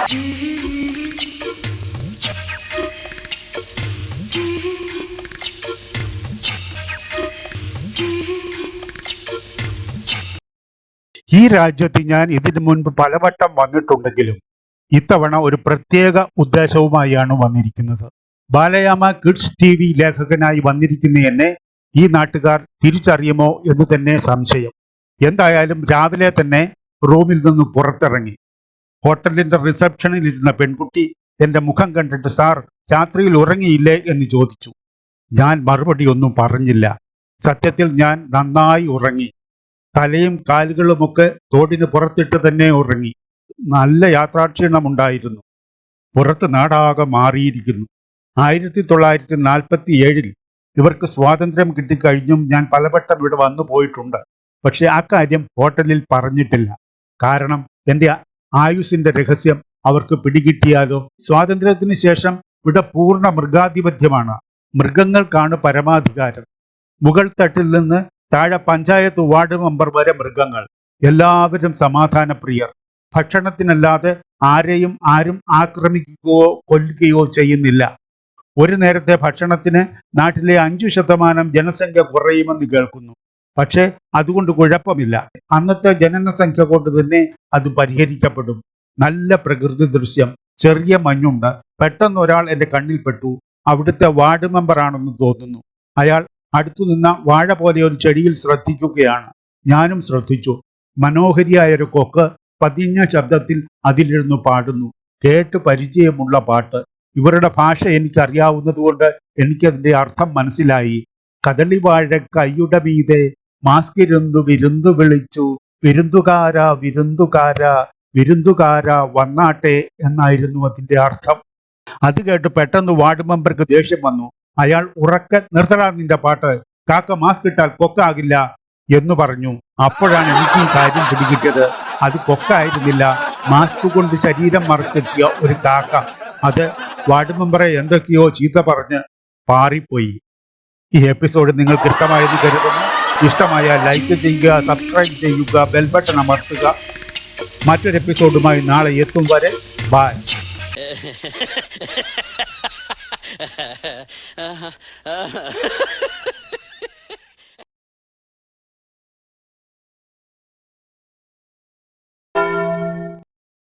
ഈ രാജ്യത്ത് ഞാൻ ഇതിനു മുൻപ് പലവട്ടം വന്നിട്ടുണ്ടെങ്കിലും ഇത്തവണ ഒരു പ്രത്യേക ഉദ്ദേശവുമായാണ് വന്നിരിക്കുന്നത്. ബാലയാമ കിഡ്സ് TV ലേഖകനായി വന്നിരിക്കുന്ന എന്നെ ഈ നാട്ടുകാർ തിരിച്ചറിയുമോ എന്ന് തന്നെ സംശയം. എന്തായാലും രാവിലെ തന്നെ റൂമിൽ നിന്ന് പുറത്തിറങ്ങി. ഹോട്ടലിന്റെ റിസപ്ഷനിൽ ഇരുന്ന പെൺകുട്ടി എന്റെ മുഖം കണ്ടിട്ട് സാർ രാത്രിയിൽ ഉറങ്ങിയില്ലേ എന്ന് ചോദിച്ചു. ഞാൻ മറുപടി ഒന്നും പറഞ്ഞില്ല. സത്യത്തിൽ ഞാൻ നന്നായി ഉറങ്ങി. തലയും കാലുകളുമൊക്കെ തോടിന് പുറത്തിട്ട് തന്നെ ഉറങ്ങി. നല്ല യാത്രാക്ഷീണമുണ്ടായിരുന്നു. പുറത്ത് നാടാകെ മാറിയിരിക്കുന്നു. 1947 ഇവർക്ക് സ്വാതന്ത്ര്യം കിട്ടിക്കഴിഞ്ഞും ഞാൻ പലവട്ടം ഇവിടെ വന്നു പോയിട്ടുണ്ട്. പക്ഷെ ആ കാര്യം ഹോട്ടലിൽ പറഞ്ഞിട്ടില്ല. കാരണം എൻ്റെ ആയുസിന്റെ രഹസ്യം അവർക്ക് പിടികിട്ടിയാലോ. സ്വാതന്ത്ര്യത്തിന് ശേഷം ഇവിടെ പൂർണ്ണ മൃഗാധിപത്യമാണ്. മൃഗങ്ങൾക്കാണ് പരമാധികാരം. മുകൾ തട്ടിൽ നിന്ന് താഴെ പഞ്ചായത്ത് വാർഡ് മെമ്പർ വരെ മൃഗങ്ങൾ. എല്ലാവരും സമാധാനപ്രിയർ. ഭക്ഷണത്തിനല്ലാതെ ആരും ആക്രമിക്കുകയോ കൊല്ലുകയോ ചെയ്യുന്നില്ല. ഒരു നേരത്തെ ഭക്ഷണത്തിന് നാട്ടിലെ 5% ജനസംഖ്യ കുറയുമെന്ന് കേൾക്കുന്നു. പക്ഷേ അതുകൊണ്ട് കുഴപ്പമില്ല. അന്നത്തെ ജനനസംഖ്യ കൊണ്ട് തന്നെ അത് പരിഹരിക്കപ്പെടും. നല്ല പ്രകൃതി ദൃശ്യം. ചെറിയ മഞ്ഞുണ്ട്. പെട്ടെന്ന് ഒരാൾ എൻ്റെ കണ്ണിൽപ്പെട്ടു. അവിടുത്തെ വാർഡ് മെമ്പറാണെന്ന് തോന്നുന്നു. അയാൾ അടുത്തു നിന്ന വാഴ പോലെ ഒരു ചെടിയിൽ ശ്രദ്ധിക്കുകയാണ്. ഞാനും ശ്രദ്ധിച്ചു. മനോഹരിയായ ഒരു കൊക്ക് പതിഞ്ഞ ശബ്ദത്തിൽ അതിലിരുന്നു പാടുന്നു. കേട്ട് പരിചയമുള്ള പാട്ട്. ഇവരുടെ ഭാഷ എനിക്കറിയാവുന്നതുകൊണ്ട് എനിക്കതിൻ്റെ അർത്ഥം മനസ്സിലായി. കദളിവാഴ കൈയുടെ മീതെ മാസ്കിരുന്നു വിരുന്നു വിളിച്ചു, വിരുന്നുകാര വിരുന്നുകാര വിരുന്നുകാര വന്നാട്ടെ എന്നായിരുന്നു അതിൻ്റെ അർത്ഥം. അത് കേട്ട് പെട്ടെന്ന് വാർഡ് മെമ്പർക്ക് ദേഷ്യം വന്നു. അയാൾ ഉറക്കെ നിർത്തടാ നിന്റെ പാട്ട്, കാക്ക മാസ്ക് ഇട്ടാൽ കൊക്കാകില്ല എന്ന് പറഞ്ഞു. അപ്പോഴാണ് എനിക്കും കാര്യം പിടികിട്ടിയത്. അത് കൊക്കായിരുന്നില്ല, മാസ്ക് കൊണ്ട് ശരീരം മറച്ചെത്തിയ ഒരു കാക്ക. അത് വാർഡ് മെമ്പറെ എന്തൊക്കെയോ ചീത്ത പറഞ്ഞ് പാറിപ്പോയി. ഈ എപ്പിസോഡ് നിങ്ങൾക്ക് ഇഷ്ടമായെന്ന് കരുതുന്നു. ഇഷ്ടമായാൽ ലൈക്ക് ചെയ്യുക, സബ്സ്ക്രൈബ് ചെയ്യുക, ബെൽ ബട്ടൺ അമർത്തുക. മറ്റൊരു എപ്പിസോഡുമായി നാളെ എത്തും വരെ ബൈ.